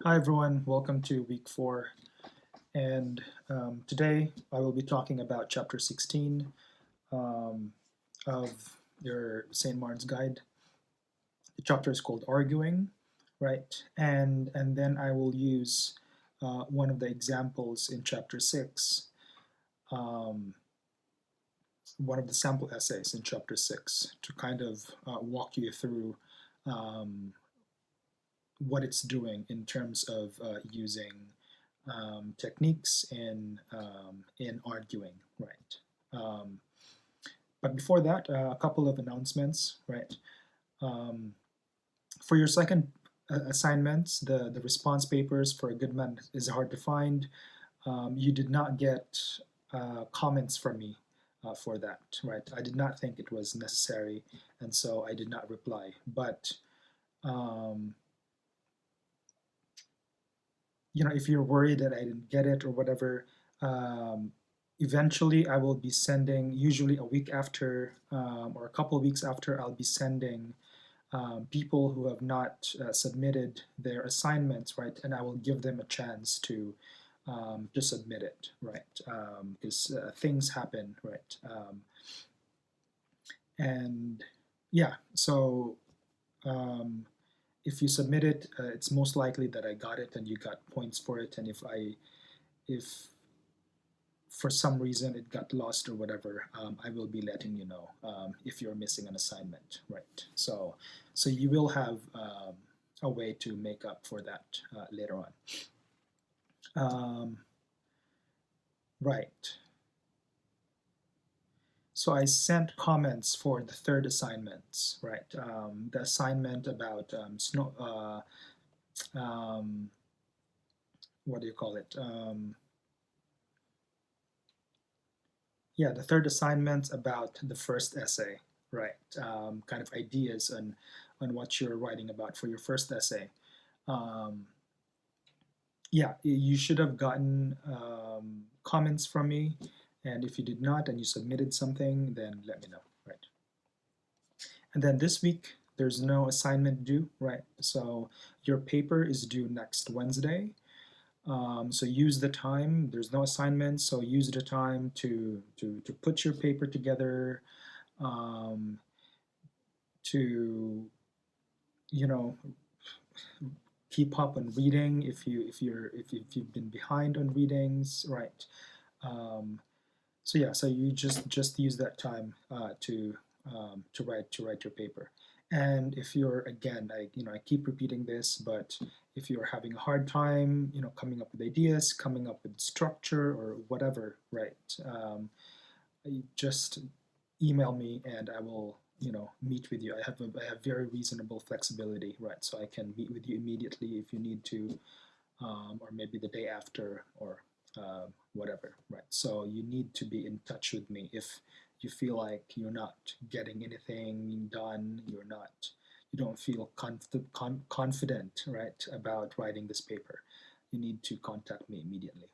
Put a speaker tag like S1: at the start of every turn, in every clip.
S1: Hi everyone, welcome to week 4, and today I will be talking about chapter 16 um, of your St. Martin's Guide. The chapter is called Arguing, right? And then I will use one of the examples in chapter 6, um, one of the sample essays in chapter 6 to kind of walk you through um, what it's doing in terms of using techniques in arguing, right? Um, but before that, a couple of announcements, right? Um, for your second assignments, the response papers for a good man is hard to find. You did not get comments from me for that, right? I did not think it was necessary, and so I did not reply. But um, if you're worried that I didn't get it or whatever, um, eventually I will be sending, usually a week after or a couple of weeks after, I'll be sending people who have not submitted their assignments, right? And I will give them a chance to submit it, right? Because things happen, right? And yeah, so um, if you submit it, it's most likely that I got it and you got points for it. And if for some reason it got lost or whatever, I will be letting you know if you're missing an assignment, right? So you will have a way to make up for that later on. Right. So I sent comments for the third assignments, right? The assignment about snow, what do you call it? Yeah, the third assignment about the first essay, right? Kind of ideas on what you're writing about for your first essay. Um, yeah, you should have gotten comments from me, and if you did not and you submitted something, then let me know, right? And then this week there's no assignment due, right? So your paper is due next Wednesday. So use the time. There's no assignments, so use the time to put your paper together, um, to you know keep up on reading if you've been behind on readings, right? Um, so yeah, so you just use that time to write your paper. And if you're, again, I keep repeating this, but if you're having a hard time coming up with ideas, coming up with structure or whatever, right, you just email me and I will meet with you. I have very reasonable flexibility, right? So I can meet with you immediately if you need to, or maybe the day after, or whatever, right? So you need to be in touch with me if you feel like you're not getting anything done, you don't feel confident, right, about writing this paper. You need to contact me immediately.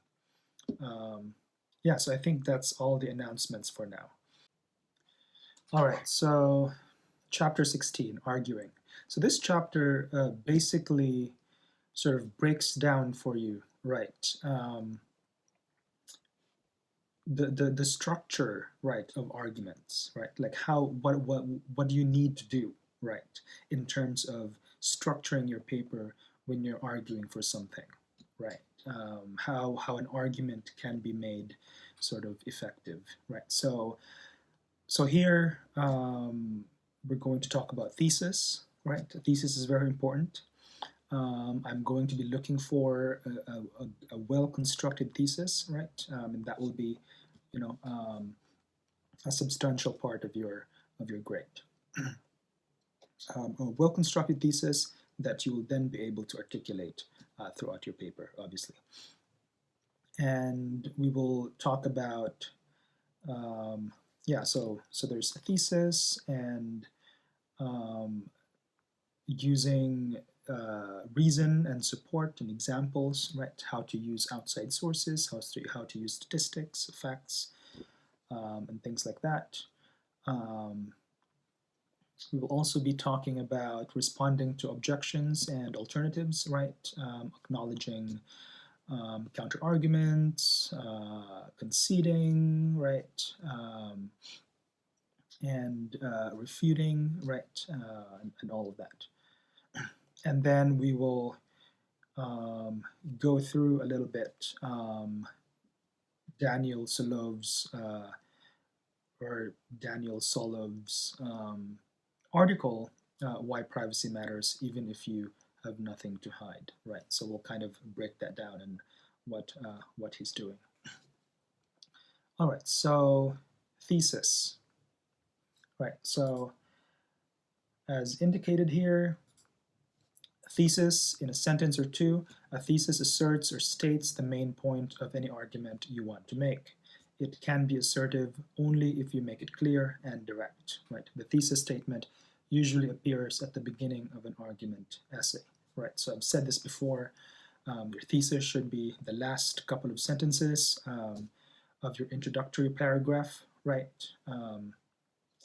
S1: Yeah, so I think that's all the announcements for now. All right, so chapter 16, arguing. So this chapter basically sort of breaks down for you, right, the structure, right, of arguments, right, like what do you need to do, right, in terms of structuring your paper when you're arguing for something, right, how an argument can be made sort of effective, right? So here we're going to talk about thesis, right? A thesis is very important. I'm going to be looking for a well-constructed thesis, right? And that will be, a substantial part of your grade. A well-constructed thesis that you will then be able to articulate throughout your paper, obviously. And we will talk about, yeah, so there's a thesis and using reason and support and examples, right? How to use outside sources, how to use statistics, facts, and things like that. Um, We will also be talking about responding to objections and alternatives, right? Acknowledging counter arguments, conceding, right? And refuting, right? And all of that. And then we will go through a little bit Daniel Solov's or Daniel Solov's article, Why Privacy Matters Even If You Have Nothing to Hide, right? So we'll kind of break that down and what he's doing. All right, so thesis, right? So as indicated here, thesis in a sentence or two, a thesis asserts or states the main point of any argument you want to make. It can be assertive only if you make it clear and direct, right? The thesis statement usually appears at the beginning of an argument essay, right? So I've said this before, your thesis should be the last couple of sentences of your introductory paragraph, right?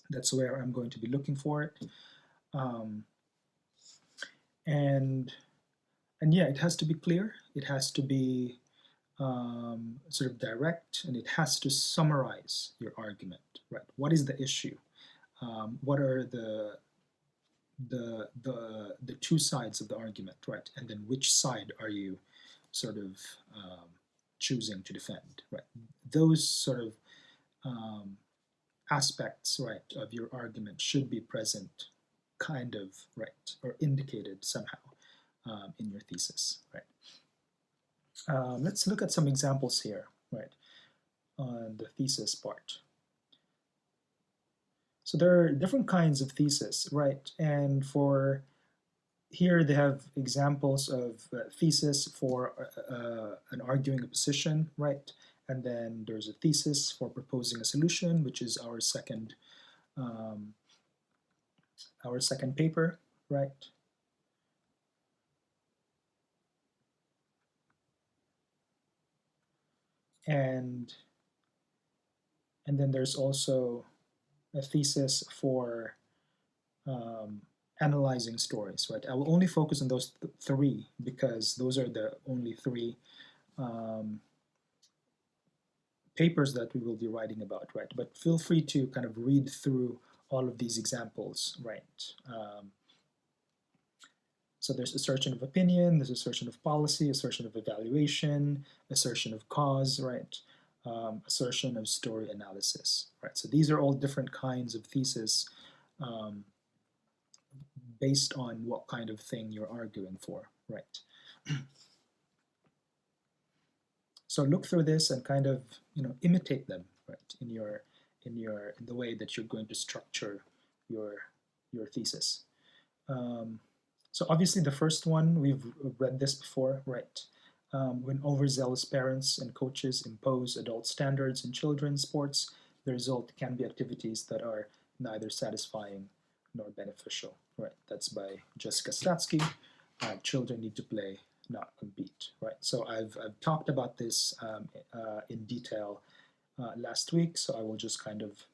S1: That's where I'm going to be looking for it. And yeah, it has to be clear, it has to be sort of direct, and it has to summarize your argument, right? What is the issue? What are the two sides of the argument, right? And then which side are you sort of choosing to defend, right? Those sort of aspects, right, of your argument should be present, kind of, right, or indicated somehow in your thesis, right? Let's look at some examples here, right, on the thesis part. So there are different kinds of thesis, right? And for here they have examples of thesis for an arguing a position, right? And then there's a thesis for proposing a solution, which is our second paper, right? And then there's also a thesis for analyzing stories, right? I will only focus on those three because those are the only three papers that we will be writing about, right? But feel free to kind of read through all of these examples, right? So there's assertion of opinion, there's assertion of policy, assertion of evaluation, assertion of cause, right? Assertion of story analysis, right? So these are all different kinds of thesis based on what kind of thing you're arguing for, right? So look through this and kind of imitate them, right, in the way that you're going to structure your thesis. So obviously the first one, we've read this before, right? When overzealous parents and coaches impose adult standards in children's sports, the result can be activities that are neither satisfying nor beneficial, right? That's by Jessica Statsky. Children need to play, not compete, right? So I've talked about this in detail last week, so I will just kind of,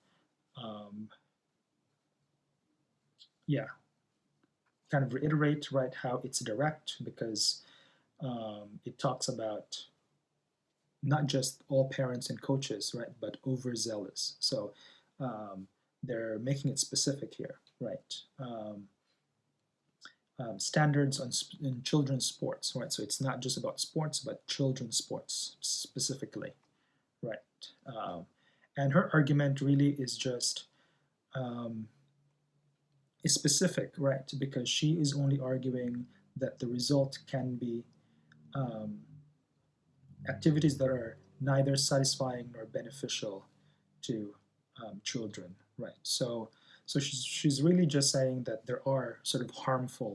S1: kind of reiterate, right, how it's direct, because it talks about not just all parents and coaches, right, but overzealous. So they're making it specific here, right? Standards in children's sports, right? So it's not just about sports, but children's sports specifically, right? And her argument really is just is specific, right? Because she is only arguing that the result can be activities that are neither satisfying nor beneficial to children, right? So she's really just saying that there are sort of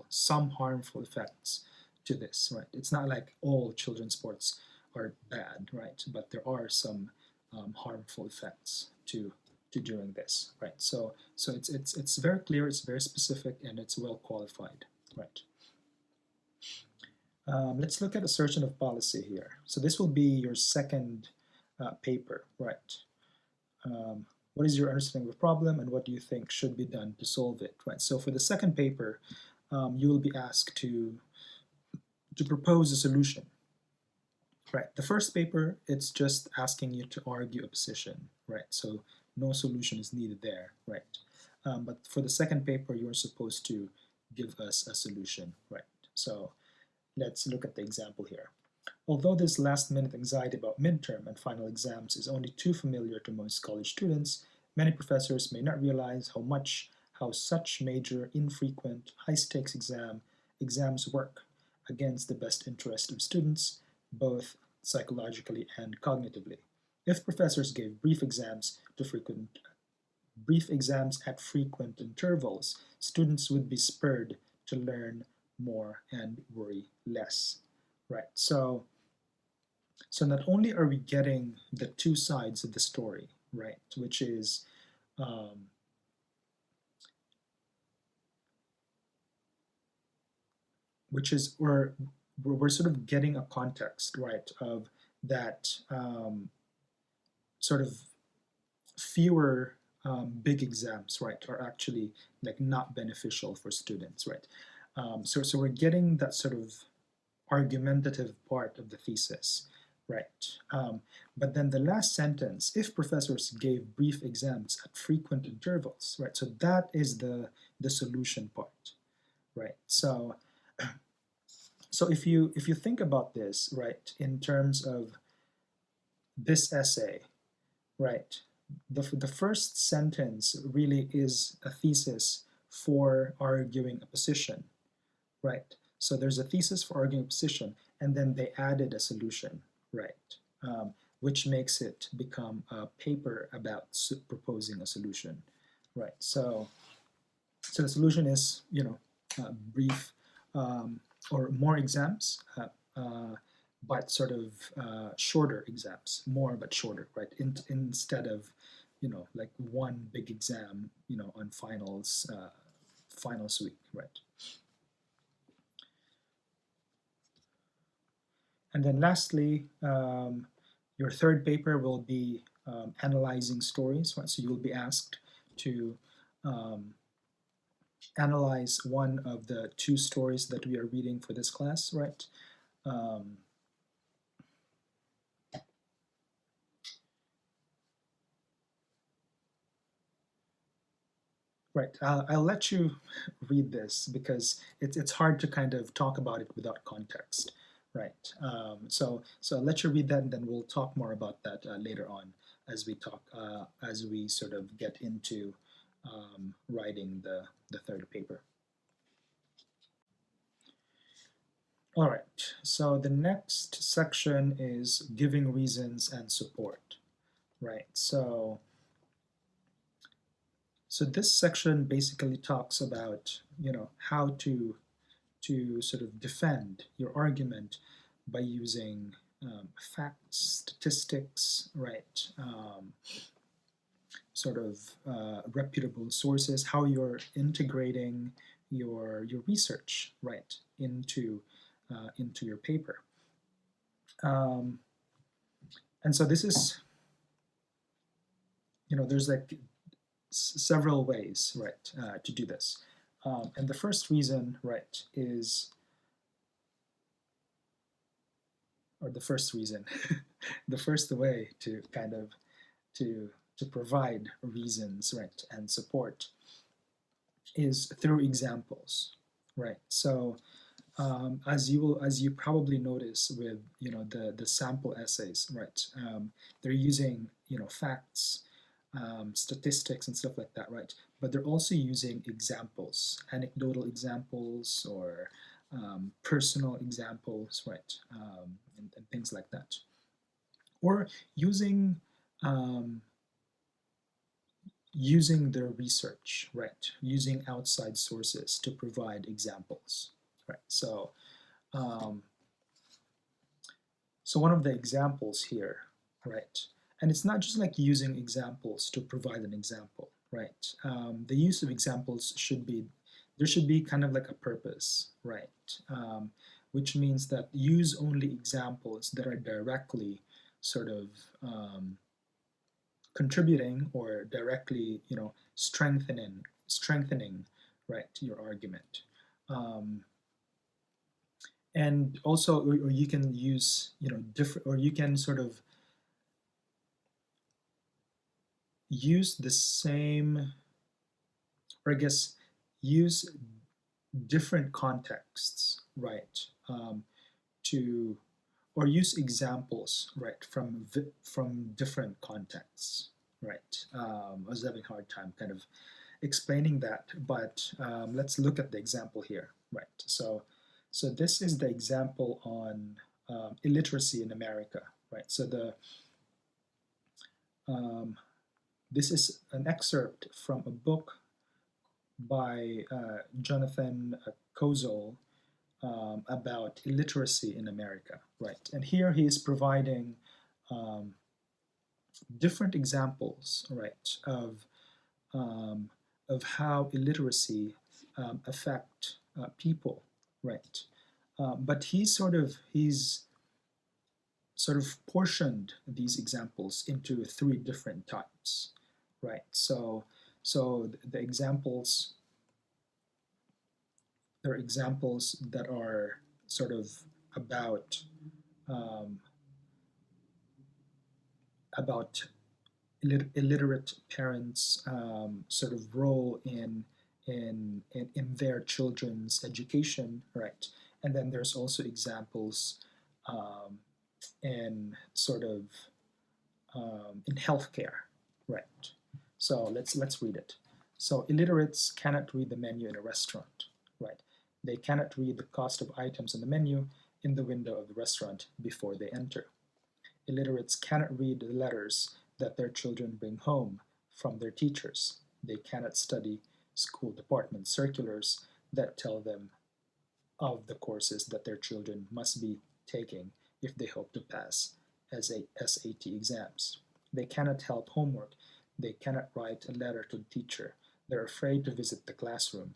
S1: some harmful effects to this, right? It's not like all children's sports are bad, right? But there are some harmful effects to doing this, right? So it's very clear, it's very specific, and it's well qualified, right? Let's look at assertion of policy here. So this will be your second paper, right? what is your understanding of the problem, and what do you think should be done to solve it, right? So for the second paper, you will be asked to propose a solution, right? The first paper, it's just asking you to argue a position, right? So no solution is needed there, right? But for the second paper, you're supposed to give us a solution, right? So let's look at the example here. Although this last-minute anxiety about midterm and final exams is only too familiar to most college students, many professors may not realize how such major, infrequent, high-stakes exams work against the best interest of students, both psychologically and cognitively. If professors gave brief exams at frequent intervals, students would be spurred to learn more and worry less. Right. So not only are we getting the two sides of the story, right, which is we're sort of getting a context, right, of that sort of fewer big exams, right, are actually like not beneficial for students, right? So we're getting that sort of argumentative part of the thesis, right? But then the last sentence, if professors gave brief exams at frequent intervals, right? So that is the solution part, right? So if you think about this, right, in terms of this essay, right, the first sentence really is a thesis for arguing a position, right? So there's a thesis for arguing a position, and then they added a solution, right? Which makes it become a paper about proposing a solution, right? So the solution is, brief or more exams, but sort of shorter exams, more but shorter, right? Instead of, like one big exam, on finals week, right? And then lastly, your third paper will be analyzing stories, right? So you'll be asked to analyze one of the two stories that we are reading for this class, right? Right, I'll let you read this because it's hard to kind of talk about it without context, right? So I'll let you read that, and then we'll talk more about that later on as we sort of get into writing the third paper. All right, so the next section is giving reasons and support, right? So this section basically talks about, how to sort of defend your argument by using facts, statistics, right? Sort of reputable sources, how you're integrating your research, right, into your paper. And so this is, there's like several ways, right, to do this. And the first reason, right, is, or the first reason, the first way to kind of to provide reasons, right, and support is through examples, right? So as you probably notice with the sample essays, right, they're using facts, statistics and stuff like that, right? But they're also using examples, anecdotal examples, or personal examples, right, and things like that, or using their research, right, using outside sources to provide examples, right? So one of the examples here, right, and it's not just like using examples to provide an example, right? The use of examples there should be kind of like a purpose, right? Which means that use only examples that are directly sort of contributing or directly, strengthening, right, your argument. Um, and also, or you can use, different, or you can sort of use the same, or I guess use different contexts, right, to, or use examples, right, from different contexts, right. I was having a hard time kind of explaining that, but let's look at the example here, right. So this is the example on illiteracy in America, right. So um, this is an excerpt from a book by Jonathan Kozol about illiteracy in America, right? And here he is providing um, different examples, right, um, of how illiteracy affect people, right? But he's sort of portioned these examples into three different types, right? So the examples, there are examples that are sort of about um, about illiterate parents' sort of role in their children's education, right? And then there's also examples um, in sort of in healthcare, right? So let's read it. So illiterates cannot read the menu in a restaurant, right? They cannot read the cost of items on the menu in the window of the restaurant before they enter. Illiterates cannot read the letters that their children bring home from their teachers. They cannot study school department circulars that tell them of the courses that their children must be taking if they hope to pass SAT exams. They cannot help homework. They cannot write a letter to the teacher. They're afraid to visit the classroom.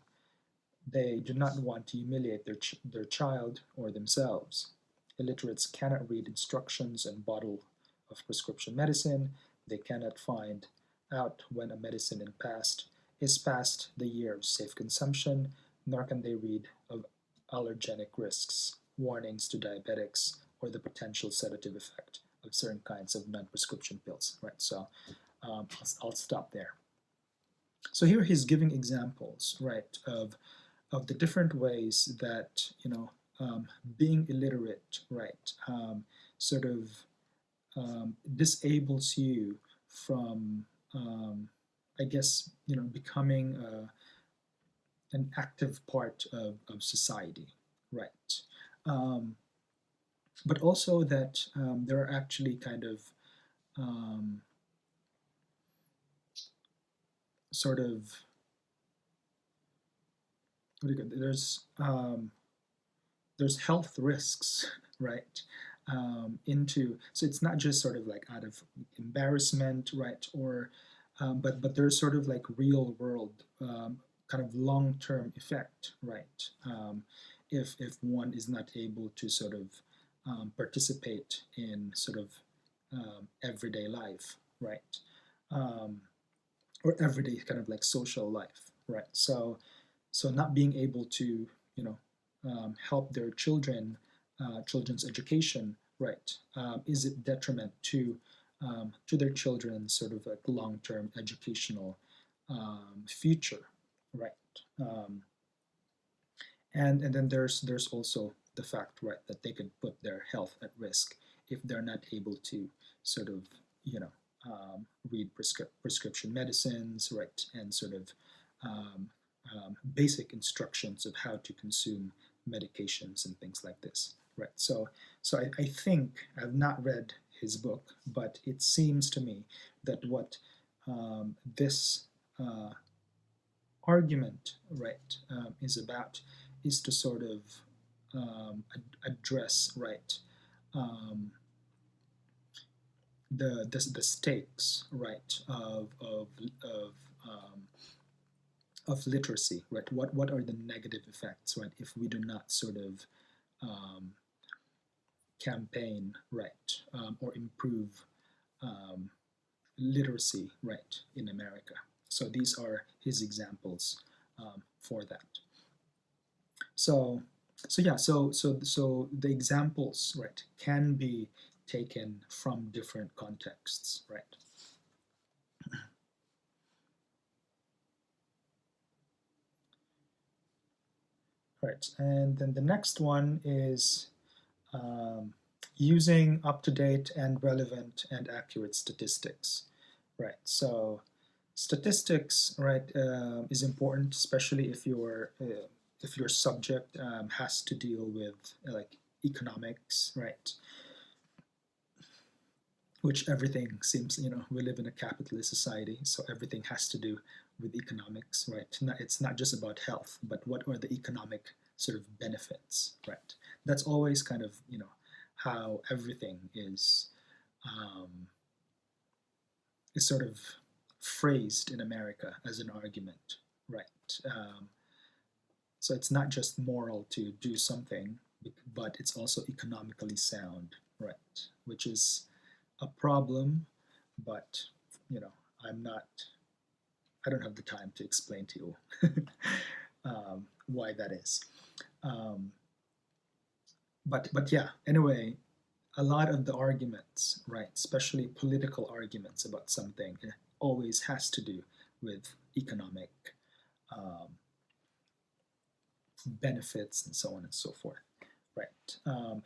S1: They do not want to humiliate their child or themselves. Illiterates cannot read instructions on bottle of prescription medicine. They cannot find out when a medicine is past the year of safe consumption, nor can they read of allergenic risks, warnings to diabetics, or the potential sedative effect of certain kinds of non-prescription pills. Right. So I'll stop there. So here he's giving examples, right, of the different ways that being illiterate, right, sort of disables you from, I guess, becoming an active part of society, right? Um, but also that there are actually kind of um, sort of what do you call it? There's health risks, right? So it's not just sort of like out of embarrassment, right? Or but there's sort of like real world kind of long term effect, right? If one is not able to sort of participate in sort of everyday life, right? Um, or everyday kind of like social life, right? So not being able to help their children's education, right? Is it detriment to their children's sort of like long-term educational future, right? Um, and then there's also the fact, right, that they could put their health at risk if they're not able to sort of read prescription medicines, right, and sort of basic instructions of how to consume medications and things like this, right? So I think I've not read his book, but it seems to me that what this argument, right, is about is to sort of address, right, um, the stakes, right, um, of literacy, right? What are the negative effects, right, if we do not sort of um, campaign, right, or improve um, literacy, right, in America. So these are his examples for that. So, so the examples, right, can be taken from different contexts, right? Right, and then the next one is um, using up-to-date and relevant and accurate statistics, right? So statistics, right, is important, especially if your subject has to deal with like economics, right? Which everything seems, we live in a capitalist society, so everything has to do with economics, right? It's not just about health, but what are the economic sort of benefits, right? That's always kind of, how everything um, is sort of phrased in America as an argument, right? So it's not just moral to do something, but it's also economically sound, right? Which is a problem, but you know, I'm not. I don't have the time to explain to you why that is. Um, but yeah. Anyway, a lot of the arguments, right, especially political arguments about something, always has to do with economic um, benefits and so on and so forth. Right.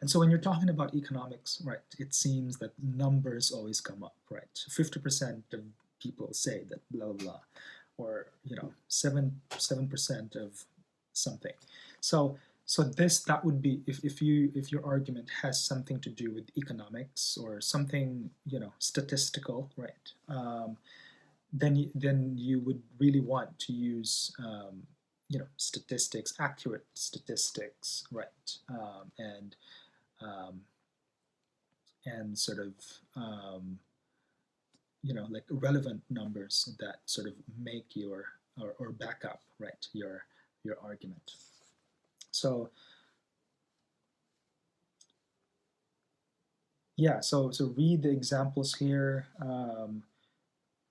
S1: And so when you're talking about economics, right, it seems that numbers always come up, right? 50% of people say that blah, blah, blah, or, 7% of something. So, that would be, if your argument has something to do with economics or something, statistical, right? Then you would really want to use statistics, accurate statistics, right? Um, and sort of like relevant numbers that sort of make your or back up, right, your argument. So yeah, so read the examples here.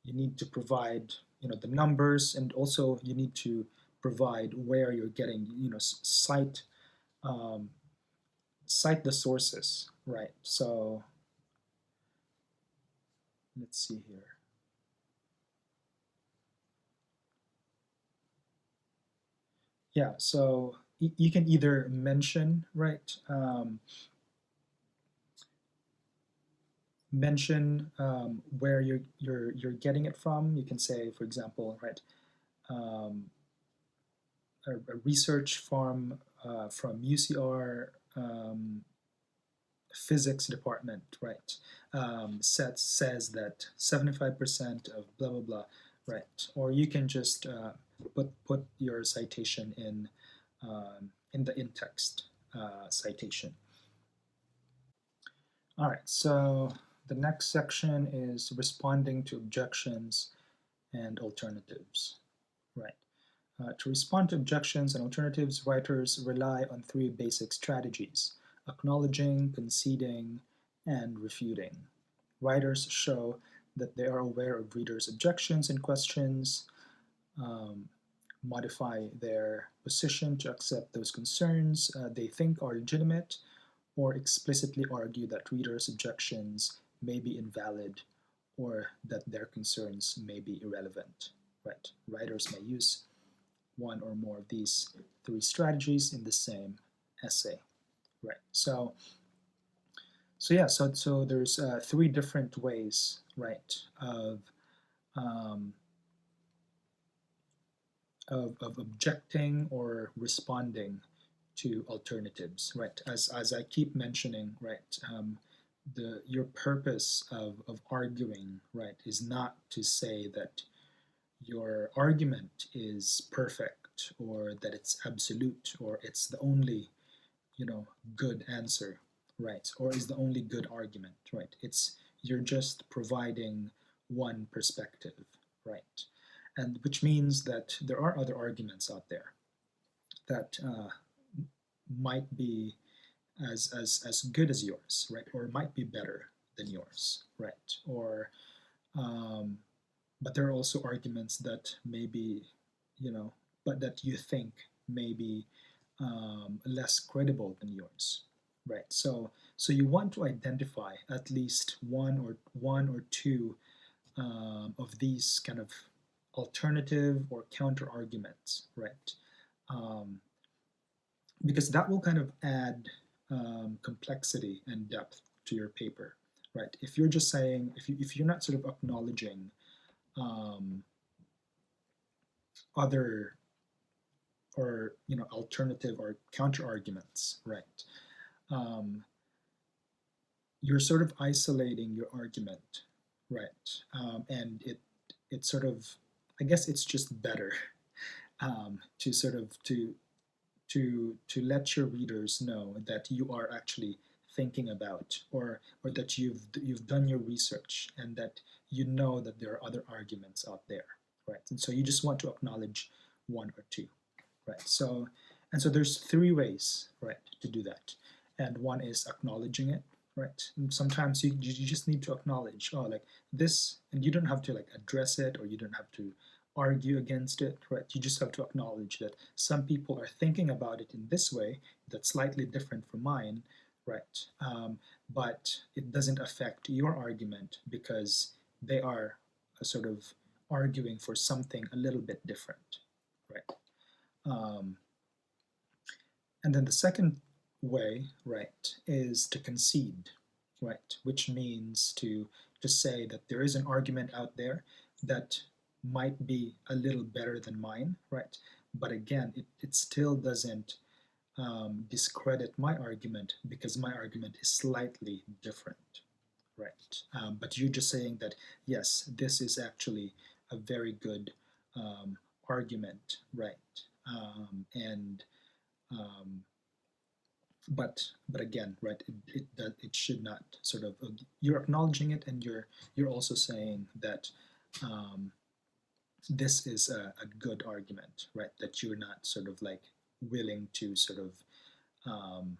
S1: You need to provide the numbers, and also you need to provide where you're getting, um, cite the sources, right? So let's see here. Yeah, so you can either mention, right, mention where you're getting it from. You can say, for example, right, um, a research from UCR physics department, right, says that 75% of blah blah blah, right? Or you can just put your citation in the in-text citation. All right, so the next section is responding to objections and alternatives, right? To respond to objections and alternatives, writers rely on three basic strategies: acknowledging, conceding, and refuting. Writers show that they are aware of readers' objections and questions, um, modify their position to accept those concerns they think are legitimate, or explicitly argue that readers' objections may be invalid or that their concerns may be irrelevant. Right? Writers may use one or more of these three strategies in the same essay. Right. So there's three different ways, right, um, of objecting or responding to alternatives, right? As I keep mentioning, right, your purpose of arguing, right, is not to say that your argument is perfect or that it's absolute or it's the only good answer, right, or is the only good argument, right? It's you're just providing one perspective, right? And which means that there are other arguments out there that might be as good as yours, right, or might be better than yours, right, or But there are also arguments that maybe, but that you think may be less credible than yours, right? So you want to identify at least one or two of these kind of alternative or counter arguments, right? Um, because that will kind of add complexity and depth to your paper, right? If you're just saying, if you're not sort of acknowledging um, other or alternative or counter arguments, right? Um, you're sort of isolating your argument, right? And it sort of, I guess it's just better to sort of to let your readers know that you are actually thinking about, or that you've done your research, and that you know that there are other arguments out there, right? And so you just want to acknowledge one or two, right? So there's three ways, right, to do that. And one is acknowledging it, right? And sometimes you just need to acknowledge, oh, like this, and you don't have to like address it, or you don't have to argue against it, right? You just have to acknowledge that some people are thinking about it in this way that's slightly different from mine, right? But it doesn't affect your argument because they are sort of arguing for something a little bit different, right? Um, and then the second way, right, is to concede, right, which means to say that there is an argument out there that might be a little better than mine, right? But again, it still doesn't discredit my argument because my argument is slightly different, right? But you're just saying that, yes, this is actually a very good argument, right? And um, but again, right, it should not sort of, you're acknowledging it, and you're also saying that um, this is a good argument, right? That you're not sort of like willing to sort of um,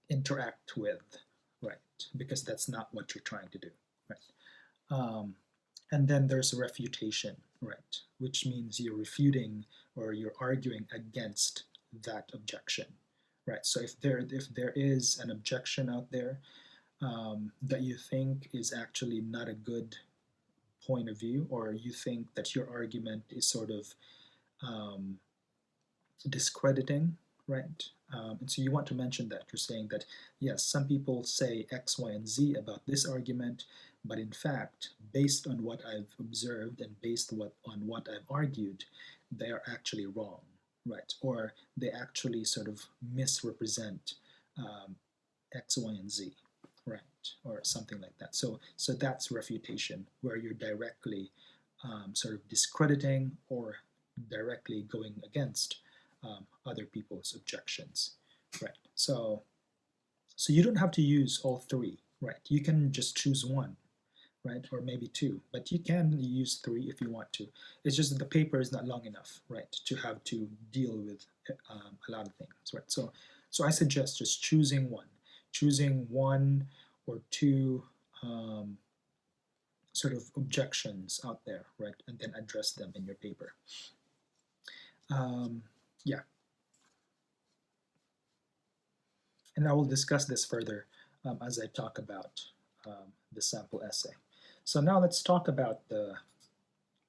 S1: interact with, right? Because that's not what you're trying to do, right? Um, and then there's a refutation, right? Which means you're refuting or you're arguing against that objection, right? So if there is an objection out there that you think is actually not a good point of view, or you think that your argument is sort of um, discrediting, right? And so you want to mention that. You're saying that, yes, some people say X, Y, and Z about this argument, but in fact, based on what I've observed and based on what I've argued, they are actually wrong, right? Or they actually sort of misrepresent um, X, Y, and Z, right? Or something like that. So that's refutation, where you're directly sort of discrediting or directly going against other people's objections, right? So you don't have to use all three, right? You can just choose one, right? Or maybe two, but you can use three if you want to. It's just that the paper is not long enough, right, to have to deal with a lot of things, right? So I suggest just choosing one or two sort of objections out there, right, and then address them in your paper. Yeah. And I will discuss this further as I talk about the sample essay. So now let's talk about the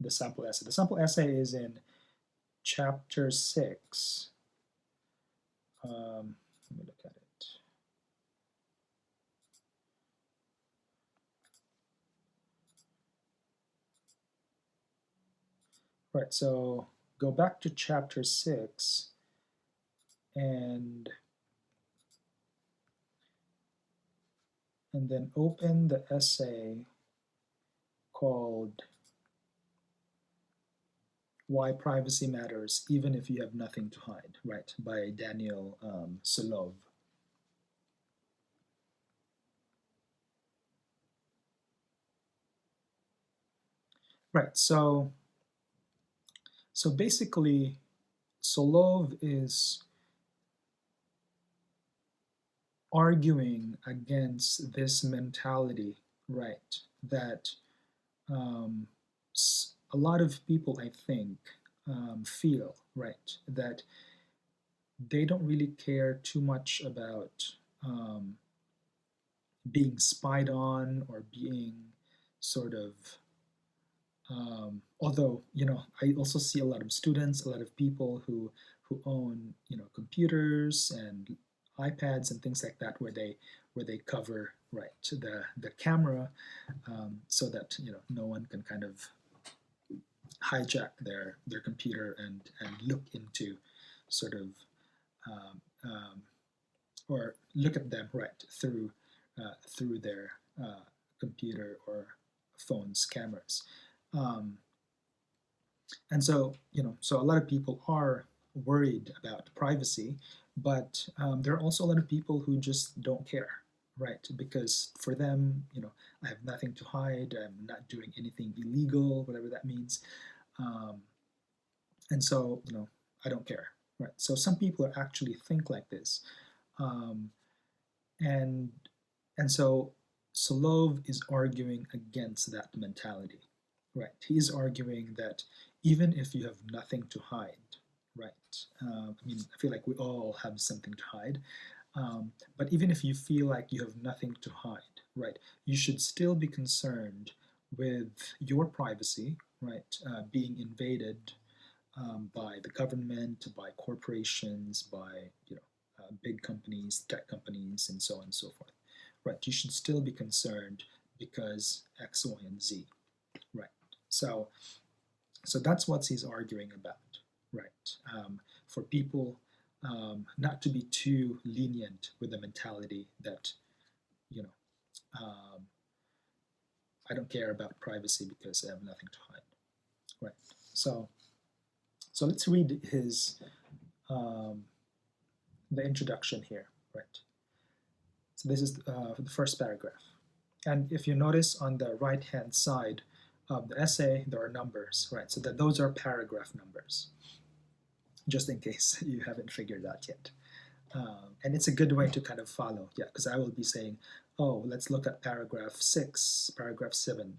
S1: sample essay. The sample essay is in chapter 6. Let me look at it. Right, so go back to chapter 6 and then open the essay called Why Privacy Matters Even If You Have Nothing to Hide, right, by Daniel Solov. Right, so basically Solov is arguing against this mentality, right, that a lot of people, I think, feel, right, that they don't really care too much about um, being spied on or being sort of although I also see a lot of students, a lot of people who own computers and iPads and things like that, where they cover right the camera, so that no one can kind of hijack their computer and look into sort of um, um, or look at them right through their computer or phone's cameras. Um, and so, so a lot of people are worried about privacy, but there are also a lot of people who just don't care, right? Because for them, I have nothing to hide. I'm not doing anything illegal, whatever that means. Um, and so, I don't care, right? So some people are actually think like this. Um, and and so Solov is arguing against that mentality, right? He's arguing that even if you have nothing to hide, right? I mean, I feel like we all have something to hide, but even if you feel like you have nothing to hide, right, you should still be concerned with your privacy, right, being invaded by the government, by corporations, by big companies, tech companies, and so on and so forth. Right? You should still be concerned because X, Y, and Z. Right? So, so that's what he's arguing about. Right? For people not to be too lenient with the mentality that you know um, I don't care about privacy because I have nothing to hide. Right? So, so let's read his um, the introduction here, right? So this is the first paragraph. And if you notice on the right-hand side of the essay, there are numbers, right? So that those are paragraph numbers, just in case you haven't figured out yet. And it's a good way to kind of follow, yeah, because I will be saying, oh, let's look at paragraph 6, paragraph 7,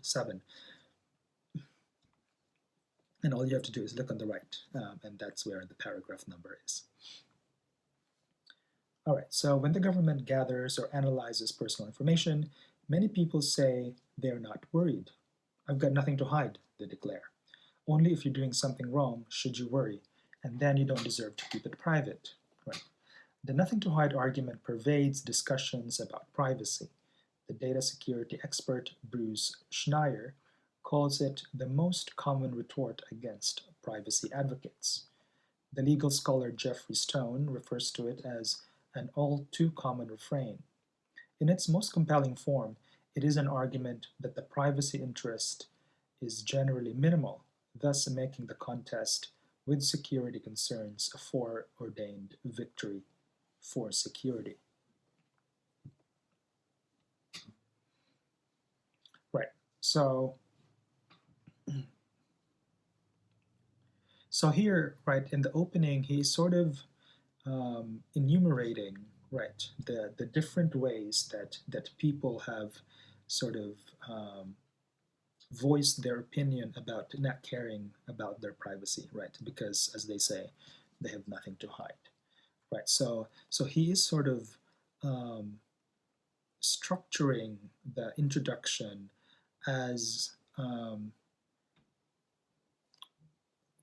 S1: and all you have to do is look on the right, and that's where the paragraph number is. All right, so when the government gathers or analyzes personal information, many people say they're not worried. I've got nothing to hide, they declare. Only if you're doing something wrong should you worry, and then you don't deserve to keep it private. Right? The nothing to hide argument pervades discussions about privacy. The data security expert Bruce Schneier calls it the most common retort against privacy advocates. The legal scholar Jeffrey Stone refers to it as an all too common refrain. In its most compelling form, it is an argument that the privacy interest is generally minimal, thus making the contest with security concerns a foreordained victory for security. Right. So here, right, in the opening, he's sort of enumerating, right, the different ways that people have sort of voiced their opinion about not caring about their privacy, right? Because, as they say, they have nothing to hide, right? So he is sort of um, structuring the introduction as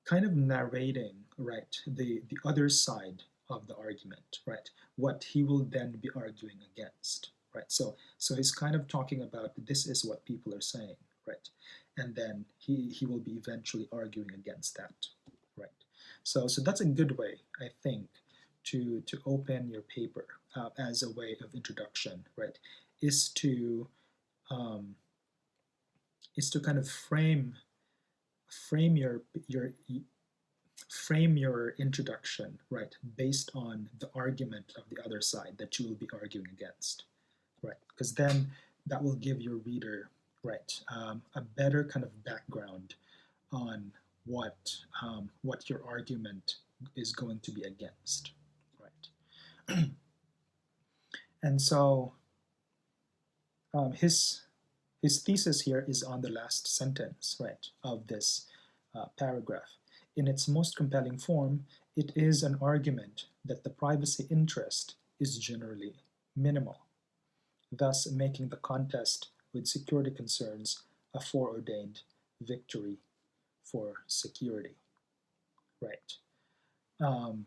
S1: kind of narrating, right, the other side of the argument, right? What he will then be arguing against, right? So he's kind of talking about this is what people are saying, right? And then he will be eventually arguing against that, right? So that's a good way, I think, to open your paper as a way of introduction, right? Is to um, is to kind of frame your introduction, right, based on the argument of the other side that you will be arguing against, right? Because then that will give your reader, right, a better kind of background on what your argument is going to be against, right? And so his his thesis here is on the last sentence, right, of this paragraph. In its most compelling form, it is an argument that the privacy interest is generally minimal, thus making the contest with security concerns a foreordained victory for security, right? Um,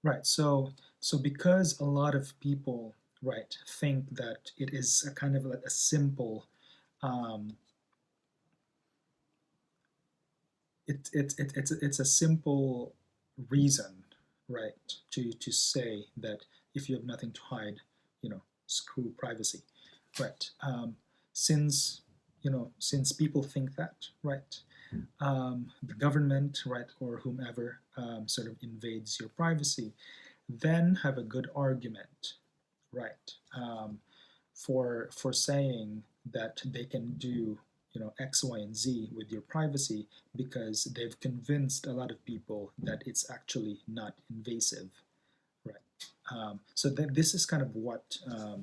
S1: right. So because a lot of people, right, think that it is a kind of like a simple, um, it's a simple reason, right, to say that if you have nothing to hide, screw privacy, right? Since since people think that, right, the government, right, or whomever sort of invades your privacy, then have a good argument, right, for saying that they can do X, Y, and Z with your privacy because they've convinced a lot of people that it's actually not invasive, right? So this is kind of what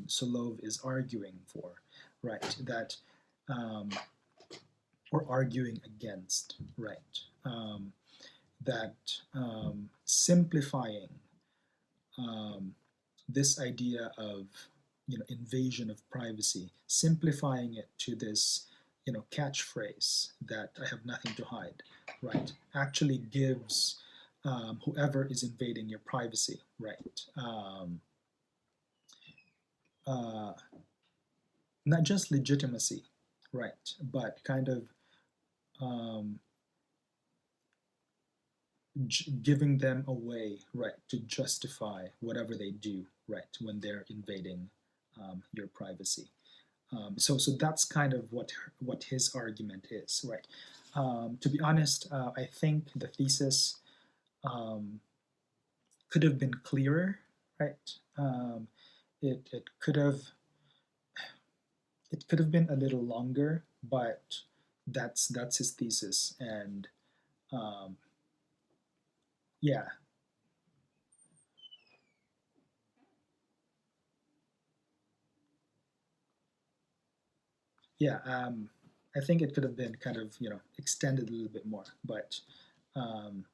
S1: Solov is arguing for, right? That or arguing against, right? That simplifying um, this idea of invasion of privacy, simplifying it to this catchphrase that I have nothing to hide, right, actually gives whoever is invading your privacy, right, uh, not just legitimacy, right, but kind of um, giving them a way, right, to justify whatever they do, right, when they're invading your privacy. So that's kind of what his argument is, right? To be honest, I think the thesis um, could have been clearer, right? It could have been a little longer, but that's his thesis, and um, yeah, yeah. I think it could have been kind of extended a little bit more, um,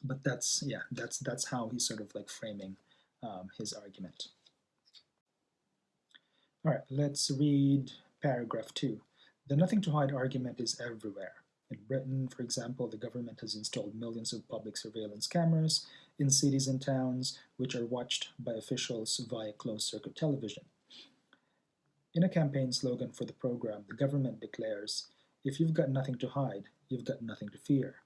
S1: but that's yeah, that's how he's sort of like framing his argument. All right, let's read paragraph 2. The nothing to hide argument is everywhere. In Britain, for example, the government has installed millions of public surveillance cameras in cities and towns, which are watched by officials via closed circuit television. In a campaign slogan for the program, the government declares, "If you've got nothing to hide, you've got nothing to fear."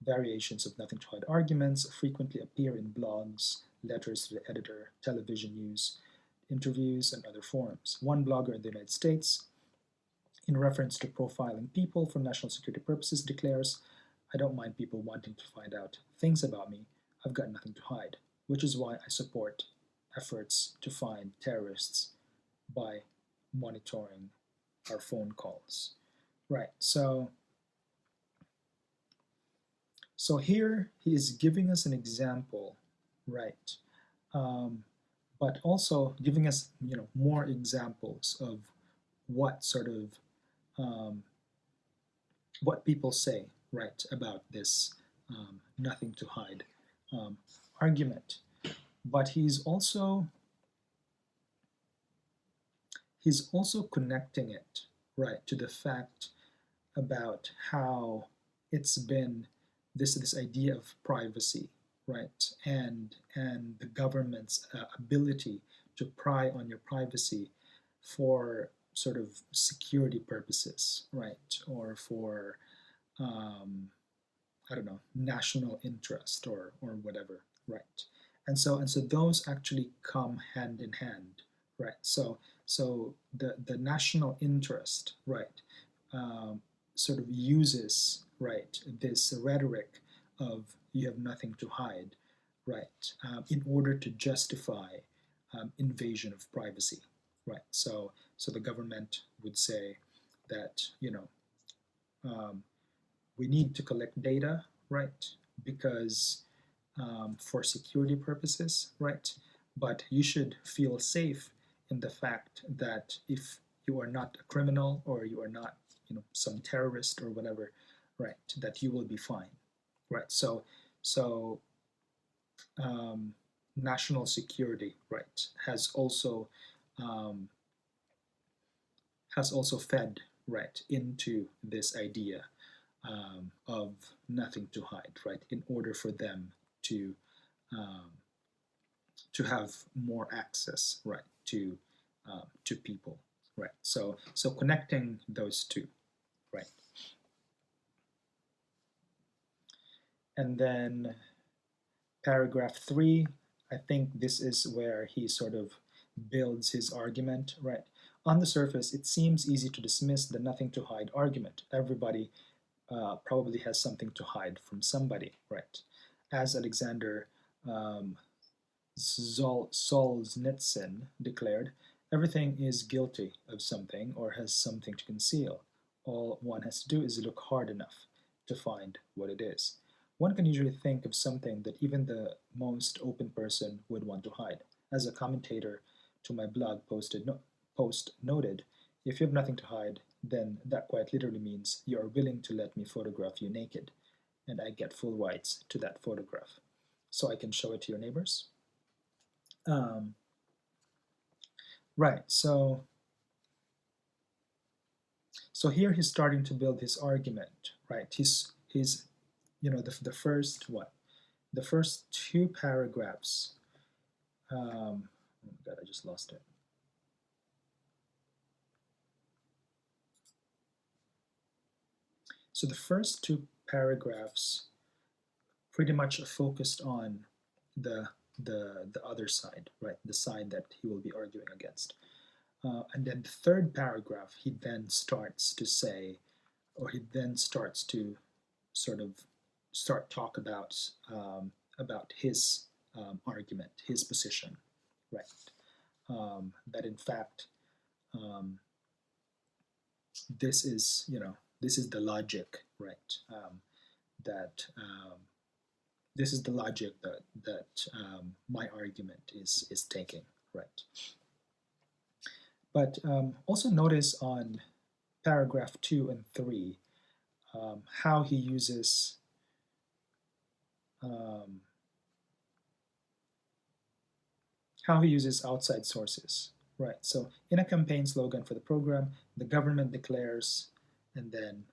S1: Variations of nothing to hide arguments frequently appear in blogs, letters to the editor, television news, interviews, and other forums. One blogger in the United States, in reference to profiling people for national security purposes, declares, "I don't mind people wanting to find out things about me. I've got nothing to hide," which is why I support efforts to find terrorists by monitoring our phone calls. Right, so here he is giving us an example, right? Um, but also giving us more examples of what sort of um, what people say, right, about this nothing to hide um, argument. But he's also connecting it, right, to the fact about how it's been this idea of privacy, right, and the government's ability to pry on your privacy for sort of security purposes, right, or for um, I don't know, national interest or whatever, right? And so those actually come hand in hand, right? So the national interest, right, um, sort of uses, right, this rhetoric of you have nothing to hide, right, in order to justify invasion of privacy, right? So the government would say that um, we need to collect data, right? Because for security purposes, right? But you should feel safe in the fact that if you are not a criminal or you are not, some terrorist or whatever, right, that you will be fine, right? So um, national security, right, um, has also fed right into this idea of nothing to hide, right? In order for them to um, to have more access, right, to people, right? So connecting those two, right? And then paragraph 3, I think this is where he sort of builds his argument, right? On the surface, it seems easy to dismiss the nothing to hide argument. Everybody probably has something to hide from somebody, right? As Alexander um, Solzhenitsyn declared, everything is guilty of something or has something to conceal. All one has to do is look hard enough to find what it is. One can usually think of something that even the most open person would want to hide. As a commentator to my blog post noted, if you have nothing to hide, then that quite literally means you are willing to let me photograph you naked, and I get full rights to that photograph. So I can show it to your neighbors. Um, right. So here he's starting to build his argument. Right. He's the first what the first two paragraphs. Oh my God, I just lost it. So the first two paragraphs pretty much focused on the the other side, right? The side that he will be arguing against. And then the third paragraph, he then starts to say, or he then starts to sort of talk about his argument, his position, right? That in fact, um, this is the logic, right? That this is the logic that my argument is taking, right? But also notice on paragraph 2 and 3 how he uses um, outside sources, right? So in a campaign slogan for the program, the government declares, and then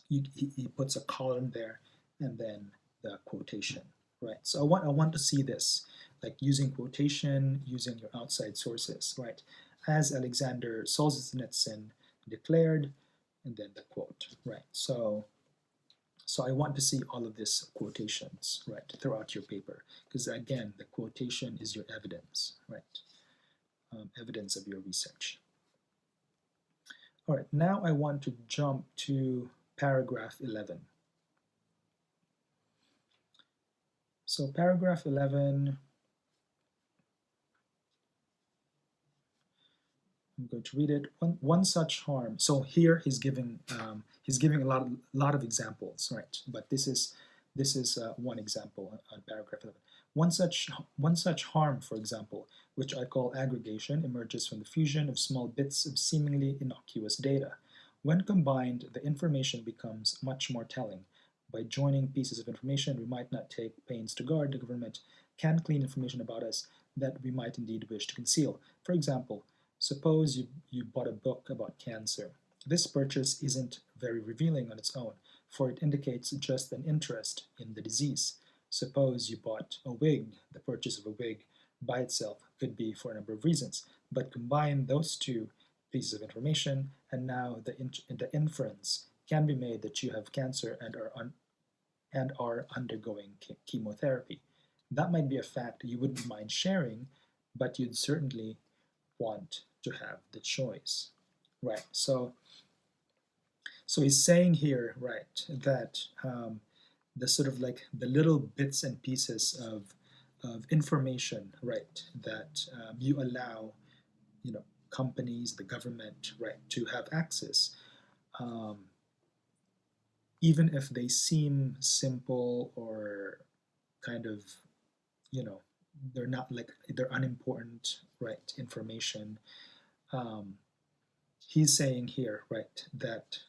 S1: he puts a column there, and then the quotation, right? So I want to see this, like using quotation, using your outside sources, right? As Alexander Solzhenitsyn declared, and then the quote, right? So I want to see all of these quotations, right, throughout your paper, because again, the quotation is your evidence, right? Evidence of your research. All right, now I want to jump to paragraph 11. So paragraph 11, I'm going to read it. One such harm. So here he's giving a lot of examples, right? But this is one example on paragraph 11. One such harm, for example, which I call aggregation, emerges from the fusion of small bits of seemingly innocuous data. When combined, the information becomes much more telling. By joining pieces of information we might not take pains to guard, the government can clean information about us that we might indeed wish to conceal. For example, suppose you bought a book about cancer. This purchase isn't very revealing on its own, for it indicates just an interest in the disease. Suppose you bought a wig. The purchase of a wig by itself could be for a number of reasons, but combine those two pieces of information, and now the inference can be made that you have cancer and are undergoing chemotherapy. That might be a fact you wouldn't mind sharing, but you'd certainly want to have the choice, right? So he's saying here, right, that the sort of like the little bits and pieces of information, right, that you allow, companies, the government, right, to have access, even if they seem simple or kind of, you know, they're not like they're unimportant, right, information. Um, he's saying here, right, that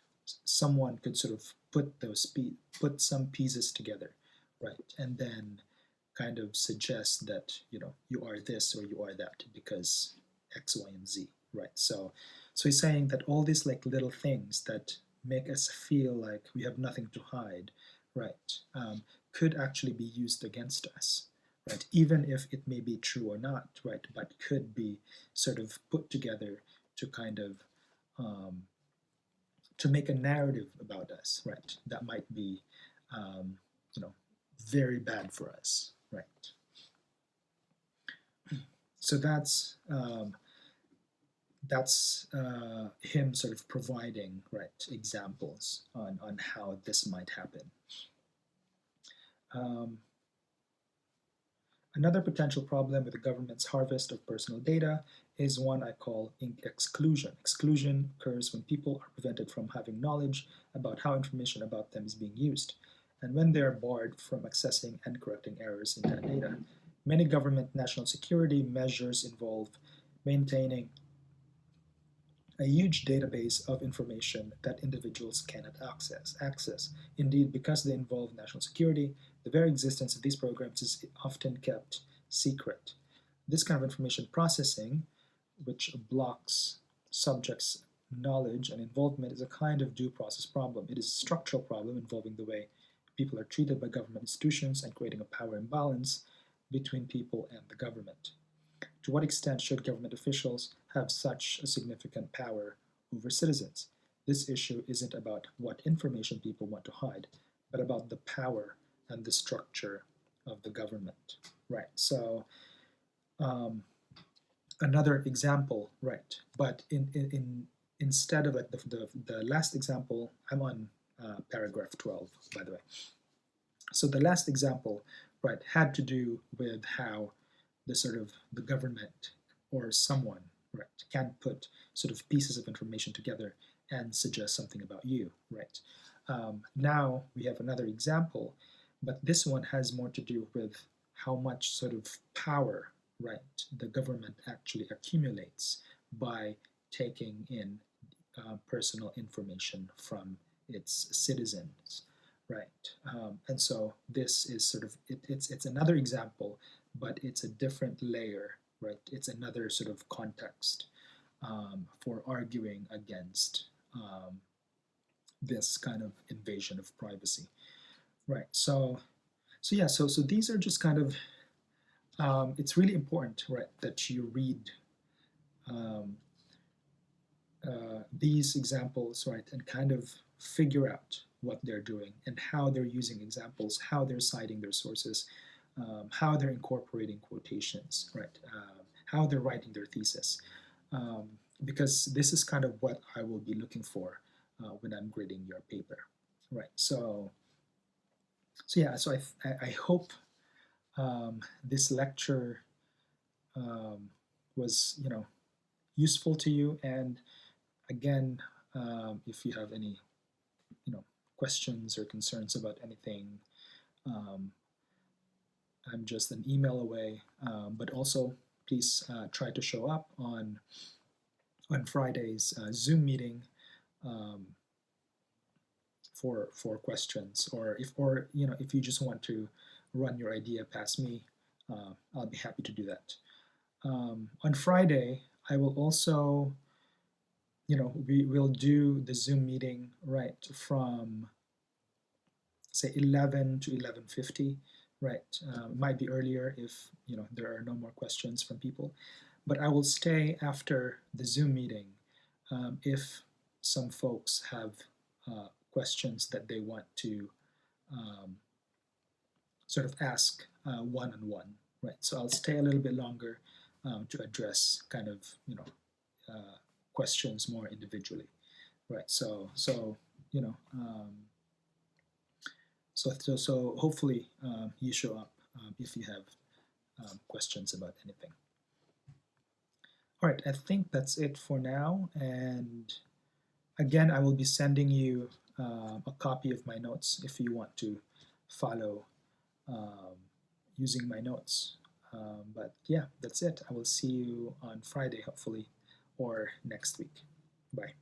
S1: someone could sort of put some pieces together, right, and then kind of suggest that you are this or you are that because X, Y, and Z, right? So he's saying that all these like little things that make us feel like we have nothing to hide, right, could actually be used against us, right? Even if it may be true or not, right, but could be sort of put together to kind of um, to make a narrative about us, right? That might be, um, you know, very bad for us, right? So that's him sort of providing right examples on how this might happen. Um, Another potential problem with the government's harvest of personal data is one I call exclusion. Exclusion occurs when people are prevented from having knowledge about how information about them is being used, and when they are barred from accessing and correcting errors in that data. Many government national security measures involve maintaining a huge database of information that individuals cannot access. Indeed, because they involve national security, the very existence of these programs is often kept secret. This kind of information processing, which blocks subjects' knowledge and involvement, is a kind of due process problem. It is a structural problem involving the way people are treated by government institutions and creating a power imbalance between people and the government. To what extent should government officials have such a significant power over citizens? This issue isn't about what information people want to hide, but about the power and the structure of the government. Right. So um, another example, right? But instead of like the last example, I'm on paragraph 12, by the way. So the last example, right, had to do with how the sort of the government or someone, right, can put sort of pieces of information together and suggest something about you, right? Now we have another example, but this one has more to do with how much sort of power, right, the government actually accumulates by taking in personal information from its citizens, right? And so this is sort of it's another example, but it's a different layer, right? It's another sort of context for arguing against this kind of invasion of privacy, right? So these are just kind of it's really important, right, that you read um, these examples, right, and kind of figure out what they're doing and how they're using examples, how they're citing their sources, how they're incorporating quotations, right, how they're writing their thesis, um, because this is kind of what I will be looking for when I'm grading your paper, right? So yeah, so I hope this lecture was useful to you, and again, if you have any questions or concerns about anything, um, I'm just an email away. But also, please try to show up on Friday's Zoom meeting um, for questions, or if you just want to run your idea past me, I'll be happy to do that. On Friday, I will also we will do the Zoom meeting right from say 11 to 11:50, right? It might be earlier if there are no more questions from people, but I will stay after the Zoom meeting if some folks have questions that they want to um, sort of ask one-on-one, right? So I'll stay a little bit longer to address kind of questions more individually, right? So you know. So hopefully you show up if you have questions about anything. All right, I think that's it for now, and Again, I will be sending you a copy of my notes if you want to follow um, using my notes. But yeah, that's it. I will see you on Friday, hopefully, or next week. Bye.